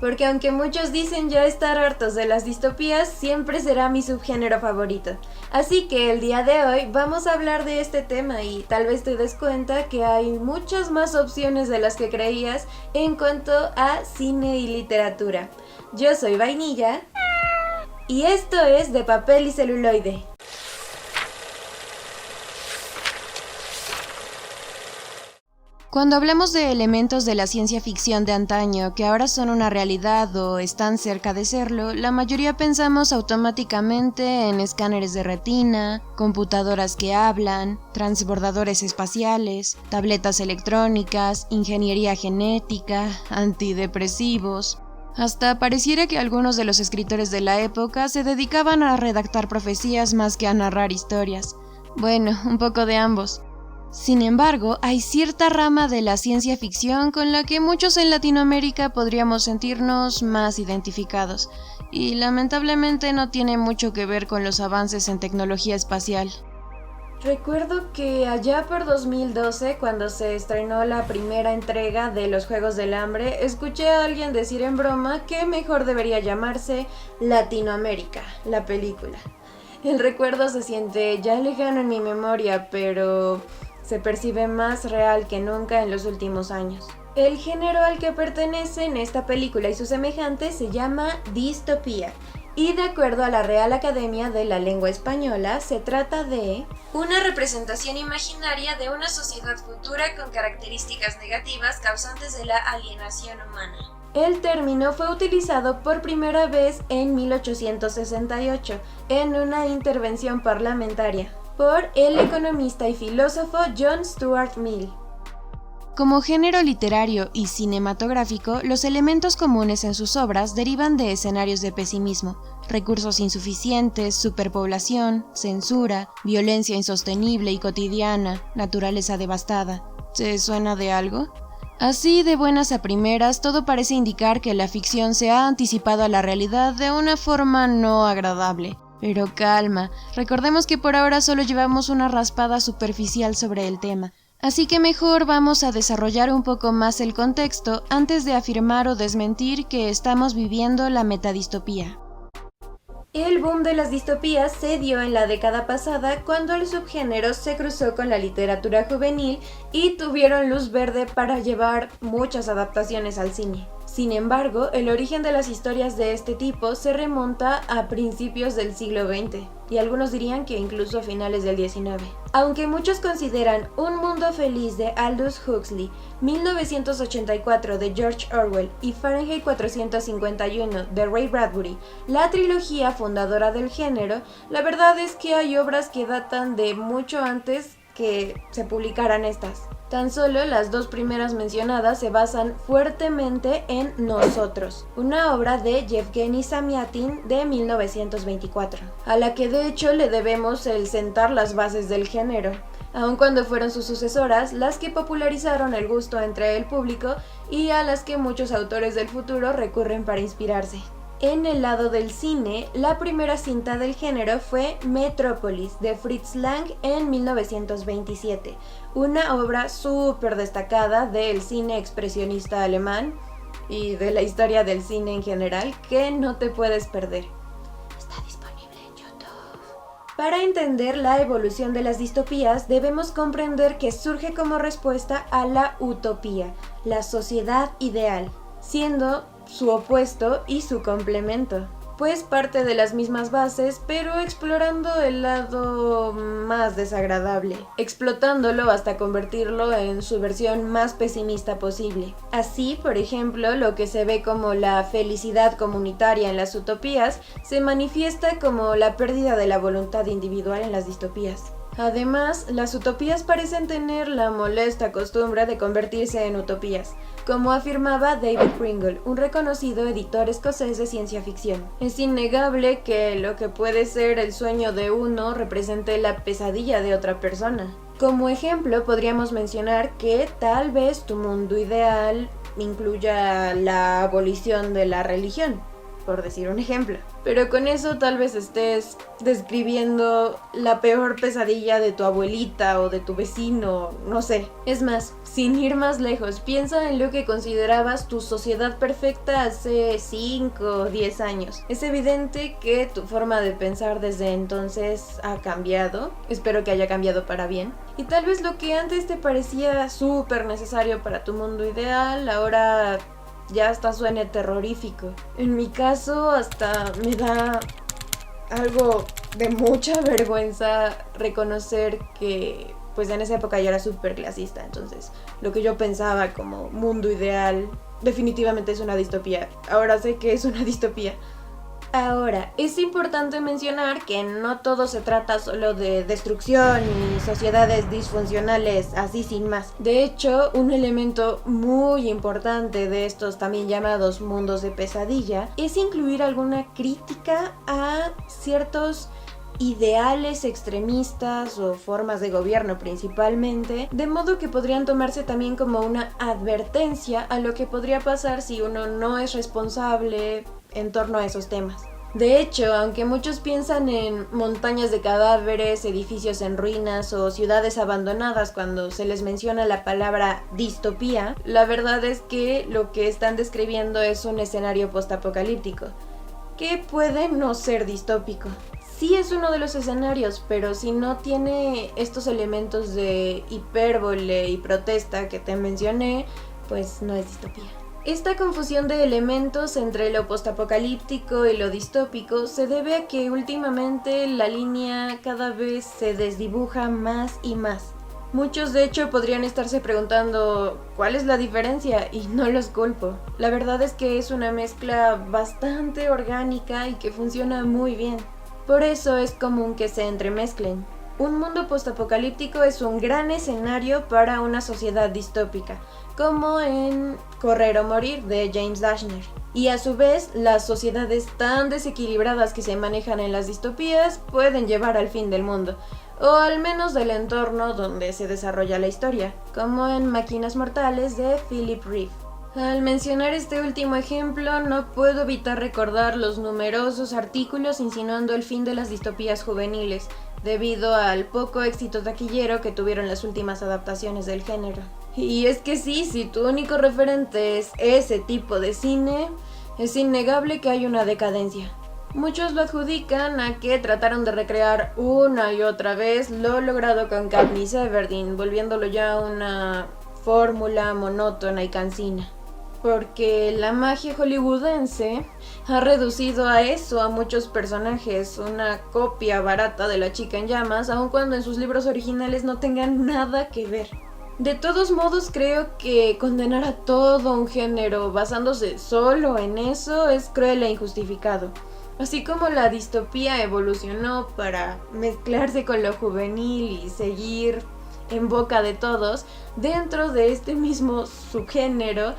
porque aunque muchos dicen ya estar hartos de las distopías, siempre será mi subgénero favorito. Así que el día de hoy vamos a hablar de este tema y tal vez te des cuenta que hay muchas más opciones de las que creías en cuanto a cine y literatura. Yo soy Vainilla y esto es De Papel y Celuloide. Cuando hablamos de elementos de la ciencia ficción de antaño que ahora son una realidad o están cerca de serlo, la mayoría pensamos automáticamente en escáneres de retina, computadoras que hablan, transbordadores espaciales, tabletas electrónicas, ingeniería genética, antidepresivos. Hasta pareciera que algunos de los escritores de la época se dedicaban a redactar profecías más que a narrar historias. Bueno, un poco de ambos. Sin embargo, hay cierta rama de la ciencia ficción con la que muchos en Latinoamérica podríamos sentirnos más identificados, y lamentablemente no tiene mucho que ver con los avances en tecnología espacial. Recuerdo que allá por 2012, cuando se estrenó la primera entrega de los Juegos del Hambre, escuché a alguien decir en broma que mejor debería llamarse Latinoamérica, la película. El recuerdo se siente ya lejano en mi memoria, pero se percibe más real que nunca en los últimos años. El género al que pertenecen esta película y sus semejantes se llama distopía, y de acuerdo a la Real Academia de la Lengua Española, se trata de una representación imaginaria de una sociedad futura con características negativas causantes de la alienación humana. El término fue utilizado por primera vez en 1868 en una intervención parlamentaria por el economista y filósofo John Stuart Mill. Como género literario y cinematográfico, los elementos comunes en sus obras derivan de escenarios de pesimismo, recursos insuficientes, superpoblación, censura, violencia insostenible y cotidiana, naturaleza devastada. ¿Te suena de algo? Así, de buenas a primeras, todo parece indicar que la ficción se ha anticipado a la realidad de una forma no agradable. Pero calma, recordemos que por ahora solo llevamos una raspada superficial sobre el tema, así que mejor vamos a desarrollar un poco más el contexto antes de afirmar o desmentir que estamos viviendo la metadistopía. El boom de las distopías se dio en la década pasada cuando el subgénero se cruzó con la literatura juvenil y tuvieron luz verde para llevar muchas adaptaciones al cine. Sin embargo, el origen de las historias de este tipo se remonta a principios del siglo XX, y algunos dirían que incluso a finales del XIX. Aunque muchos consideran Un Mundo Feliz de Aldous Huxley, 1984 de George Orwell y Fahrenheit 451 de Ray Bradbury la trilogía fundadora del género, la verdad es que hay obras que datan de mucho antes que se publicaran estas. Tan solo las dos primeras mencionadas se basan fuertemente en Nosotros, una obra de Yevgeny Zamyatin de 1924, a la que de hecho le debemos el sentar las bases del género, aun cuando fueron sus sucesoras las que popularizaron el gusto entre el público y a las que muchos autores del futuro recurren para inspirarse. En el lado del cine, la primera cinta del género fue Metrópolis, de Fritz Lang en 1927, una obra súper destacada del cine expresionista alemán y de la historia del cine en general que no te puedes perder. Está disponible en YouTube. Para entender la evolución de las distopías, debemos comprender que surge como respuesta a la utopía, la sociedad ideal, siendo su opuesto y su complemento, pues parte de las mismas bases, pero explorando el lado más desagradable, explotándolo hasta convertirlo en su versión más pesimista posible. Así, por ejemplo, lo que se ve como la felicidad comunitaria en las utopías se manifiesta como la pérdida de la voluntad individual en las distopías. Además, las utopías parecen tener la molesta costumbre de convertirse en utopías, como afirmaba David Pringle, un reconocido editor escocés de ciencia ficción. Es innegable que lo que puede ser el sueño de uno represente la pesadilla de otra persona. Como ejemplo, podríamos mencionar que tal vez tu mundo ideal incluya la abolición de la religión. por decir un ejemplo. Pero con eso tal vez estés describiendo la peor pesadilla de tu abuelita o de tu vecino, no sé. Es más, sin ir más lejos, piensa en lo que considerabas tu sociedad perfecta hace 5 o 10 años. Es evidente que tu forma de pensar desde entonces ha cambiado. Espero que haya cambiado para bien. Y tal vez lo que antes te parecía súper necesario para tu mundo ideal, ahora ya hasta suene terrorífico. En mi caso hasta me da algo de mucha vergüenza reconocer que pues en esa época yo era súper clasista, entonces lo que yo pensaba como mundo ideal definitivamente es una distopía. Ahora sé que es una distopía. Ahora, es importante mencionar que no todo se trata solo de destrucción y sociedades disfuncionales así sin más. De hecho, un elemento muy importante de estos también llamados mundos de pesadilla es incluir alguna crítica a ciertos ideales extremistas o formas de gobierno principalmente, de modo que podrían tomarse también como una advertencia a lo que podría pasar si uno no es responsable en torno a esos temas. De hecho, aunque muchos piensan en montañas de cadáveres, edificios en ruinas o ciudades abandonadas cuando se les menciona la palabra distopía, la verdad es que lo que están describiendo es un escenario postapocalíptico, que puede no ser distópico. Sí es uno de los escenarios, pero si no tiene estos elementos de hipérbole y protesta que te mencioné, pues no es distopía. Esta confusión de elementos entre lo postapocalíptico y lo distópico se debe a que últimamente la línea cada vez se desdibuja más y más. Muchos de hecho podrían estarse preguntando ¿cuál es la diferencia? Y no los culpo. La verdad es que es una mezcla bastante orgánica y que funciona muy bien. Por eso es común que se entremezclen. Un mundo postapocalíptico es un gran escenario para una sociedad distópica, como en Correr o Morir de James Dashner. Y a su vez, las sociedades tan desequilibradas que se manejan en las distopías pueden llevar al fin del mundo, o al menos del entorno donde se desarrolla la historia, como en Máquinas Mortales de Philip Reeve. Al mencionar este último ejemplo, no puedo evitar recordar los numerosos artículos insinuando el fin de las distopías juveniles, debido al poco éxito taquillero que tuvieron las últimas adaptaciones del género. Y es que sí, si tu único referente es ese tipo de cine, es innegable que hay una decadencia. Muchos lo adjudican a que trataron de recrear una y otra vez lo logrado con Katniss Everdeen, volviéndolo ya una fórmula monótona y cansina. Porque la magia hollywoodense ha reducido a eso a muchos personajes, una copia barata de la chica en llamas, aun cuando en sus libros originales no tengan nada que ver. De todos modos, creo que condenar a todo un género basándose solo en eso es cruel e injustificado. Así como la distopía evolucionó para mezclarse con lo juvenil y seguir en boca de todos, dentro de este mismo subgénero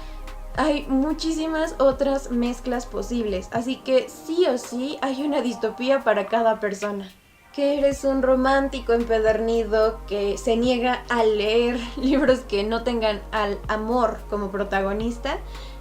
hay muchísimas otras mezclas posibles, así que sí o sí hay una distopía para cada persona. Que eres un romántico empedernido que se niega a leer libros que no tengan al amor como protagonista,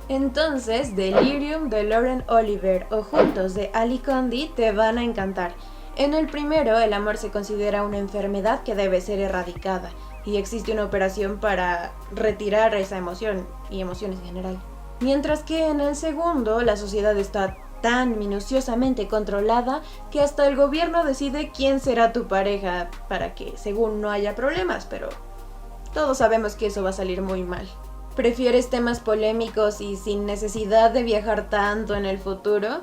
entonces Delirium de Lauren Oliver o Juntos de Ali Condit te van a encantar. En el primero, el amor se considera una enfermedad que debe ser erradicada, y existe una operación para retirar esa emoción y emociones en general. Mientras que en el segundo, la sociedad está tan minuciosamente controlada que hasta el gobierno decide quién será tu pareja para que, según, no haya problemas, pero todos sabemos que eso va a salir muy mal. ¿Prefieres temas polémicos y sin necesidad de viajar tanto en el futuro?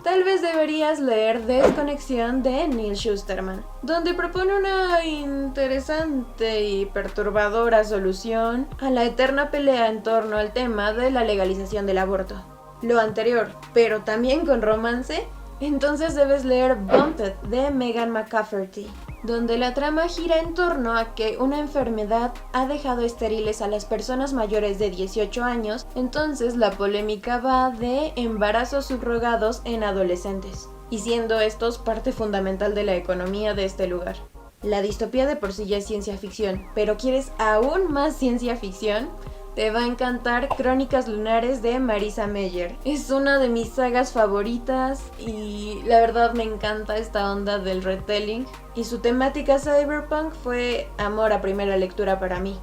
Tal vez deberías leer Desconexión de Neal Shusterman, donde propone una interesante y perturbadora solución a la eterna pelea en torno al tema de la legalización del aborto. Lo anterior, pero también con romance, entonces debes leer Bumped de Megan McCafferty, donde la trama gira en torno a que una enfermedad ha dejado estériles a las personas mayores de 18 años, entonces la polémica va de embarazos subrogados en adolescentes, y siendo estos parte fundamental de la economía de este lugar. La distopía de por sí ya es ciencia ficción, pero ¿quieres aún más ciencia ficción? Te va a encantar Crónicas Lunares de Marissa Meyer. Es una de mis sagas favoritas y la verdad me encanta esta onda del retelling. Y su temática cyberpunk fue amor a primera lectura para mí.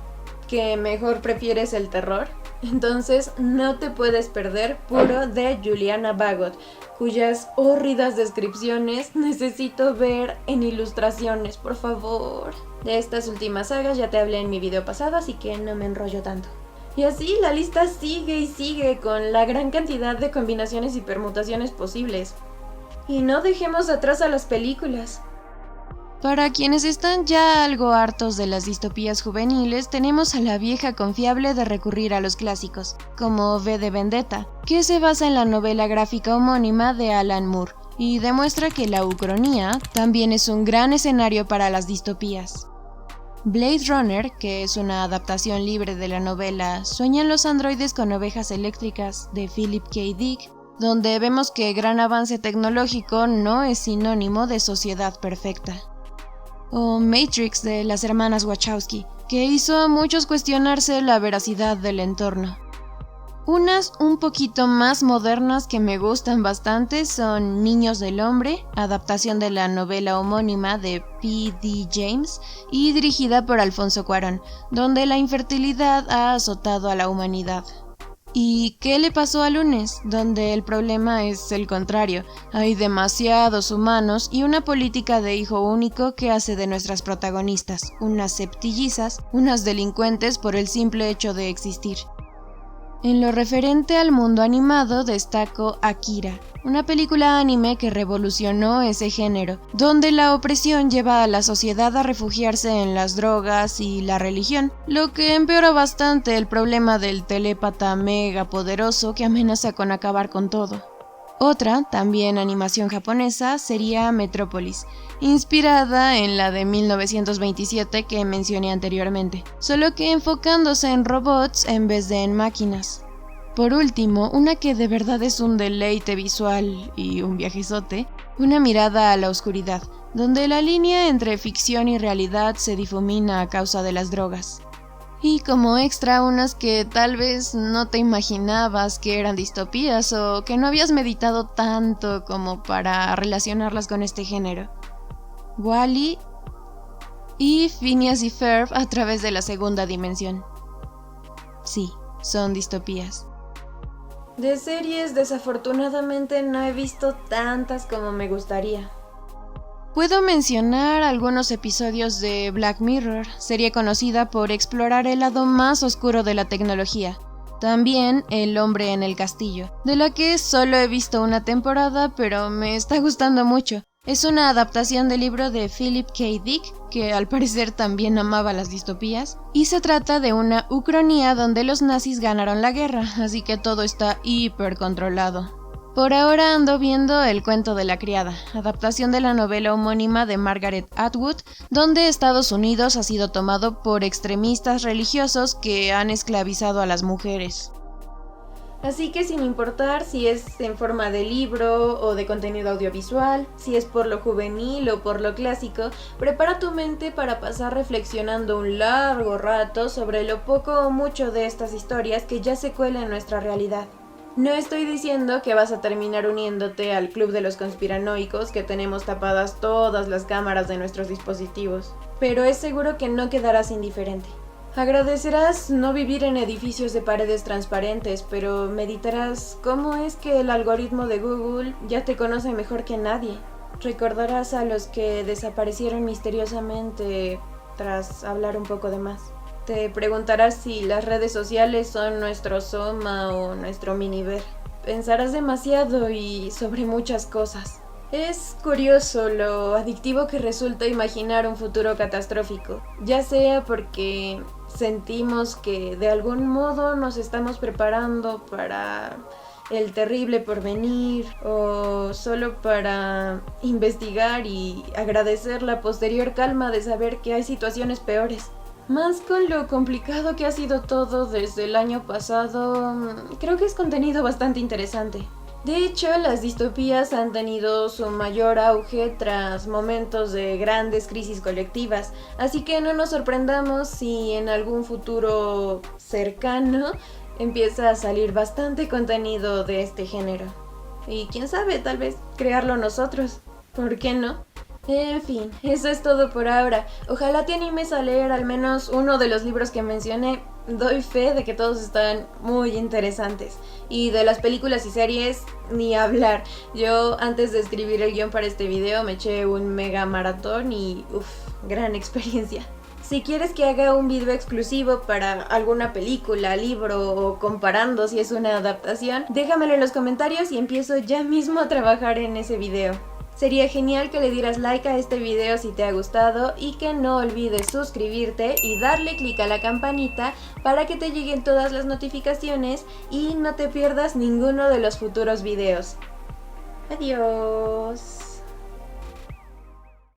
¿Que mejor prefieres el terror? Entonces no te puedes perder Puro de Juliana Bagot, cuyas hórridas descripciones necesito ver en ilustraciones, por favor. De estas últimas sagas ya te hablé en mi video pasado, así que no me enrollo tanto. Y así la lista sigue y sigue con la gran cantidad de combinaciones y permutaciones posibles. Y no dejemos atrás a las películas. Para quienes están ya algo hartos de las distopías juveniles, tenemos a la vieja confiable de recurrir a los clásicos, como V de Vendetta, que se basa en la novela gráfica homónima de Alan Moore, y demuestra que la ucronía también es un gran escenario para las distopías. Blade Runner, que es una adaptación libre de la novela Sueñan los androides con ovejas eléctricas de Philip K. Dick, donde vemos que gran avance tecnológico no es sinónimo de sociedad perfecta. O Matrix de las hermanas Wachowski, que hizo a muchos cuestionarse la veracidad del entorno. Unas un poquito más modernas que me gustan bastante son Niños del Hombre, adaptación de la novela homónima de P.D. James y dirigida por Alfonso Cuarón, donde la infertilidad ha azotado a la humanidad. ¿Y qué le pasó a Lunes? Donde el problema es el contrario. Hay demasiados humanos y una política de hijo único que hace de nuestras protagonistas unas septillizas, unas delincuentes por el simple hecho de existir. En lo referente al mundo animado destaco Akira, una película anime que revolucionó ese género, donde la opresión lleva a la sociedad a refugiarse en las drogas y la religión, lo que empeora bastante el problema del telépata mega poderoso que amenaza con acabar con todo. Otra, también animación japonesa, sería Metrópolis, inspirada en la de 1927 que mencioné anteriormente, solo que enfocándose en robots en vez de en máquinas. Por último, una que de verdad es un deleite visual y un viajezote, Una mirada a la oscuridad, donde la línea entre ficción y realidad se difumina a causa de las drogas. Y como extra, unas que tal vez no te imaginabas que eran distopías o que no habías meditado tanto como para relacionarlas con este género. Wall-E y Phineas y Ferb a través de la segunda dimensión. Sí, son distopías. De series, desafortunadamente no he visto tantas como me gustaría. Puedo mencionar algunos episodios de Black Mirror, serie conocida por explorar el lado más oscuro de la tecnología. También El hombre en el castillo, de la que solo he visto una temporada, pero me está gustando mucho. Es una adaptación del libro de Philip K. Dick, que al parecer también amaba las distopías, y se trata de una ucronía donde los nazis ganaron la guerra, así que todo está hiper controlado. Por ahora ando viendo El cuento de la criada, adaptación de la novela homónima de Margaret Atwood, donde Estados Unidos ha sido tomado por extremistas religiosos que han esclavizado a las mujeres. Así que sin importar si es en forma de libro o de contenido audiovisual, si es por lo juvenil o por lo clásico, prepara tu mente para pasar reflexionando un largo rato sobre lo poco o mucho de estas historias que ya se cuelan en nuestra realidad. No estoy diciendo que vas a terminar uniéndote al club de los conspiranoicos que tenemos tapadas todas las cámaras de nuestros dispositivos, pero es seguro que no quedarás indiferente. Agradecerás no vivir en edificios de paredes transparentes, pero meditarás cómo es que el algoritmo de Google ya te conoce mejor que nadie. Recordarás a los que desaparecieron misteriosamente tras hablar un poco de más. Te preguntarás si las redes sociales son nuestro soma o nuestro miniver. Pensarás demasiado y sobre muchas cosas. Es curioso lo adictivo que resulta imaginar un futuro catastrófico, ya sea porque sentimos que de algún modo nos estamos preparando para el terrible porvenir o solo para investigar y agradecer la posterior calma de saber que hay situaciones peores. Más con lo complicado que ha sido todo desde el año pasado, creo que es contenido bastante interesante. De hecho, las distopías han tenido su mayor auge tras momentos de grandes crisis colectivas, así que no nos sorprendamos si en algún futuro cercano empieza a salir bastante contenido de este género. Y quién sabe, tal vez crearlo nosotros. ¿Por qué no? En fin, eso es todo por ahora. Ojalá te animes a leer al menos uno de los libros que mencioné. Doy fe de que todos están muy interesantes. Y de las películas y series, ni hablar. Yo antes de escribir el guión para este video me eché un mega maratón y gran experiencia. Si quieres que haga un video exclusivo para alguna película, libro o comparando si es una adaptación, déjamelo en los comentarios y empiezo ya mismo a trabajar en ese video. Sería genial que le dieras like a este video si te ha gustado y que no olvides suscribirte y darle clic a la campanita para que te lleguen todas las notificaciones y no te pierdas ninguno de los futuros videos. Adiós.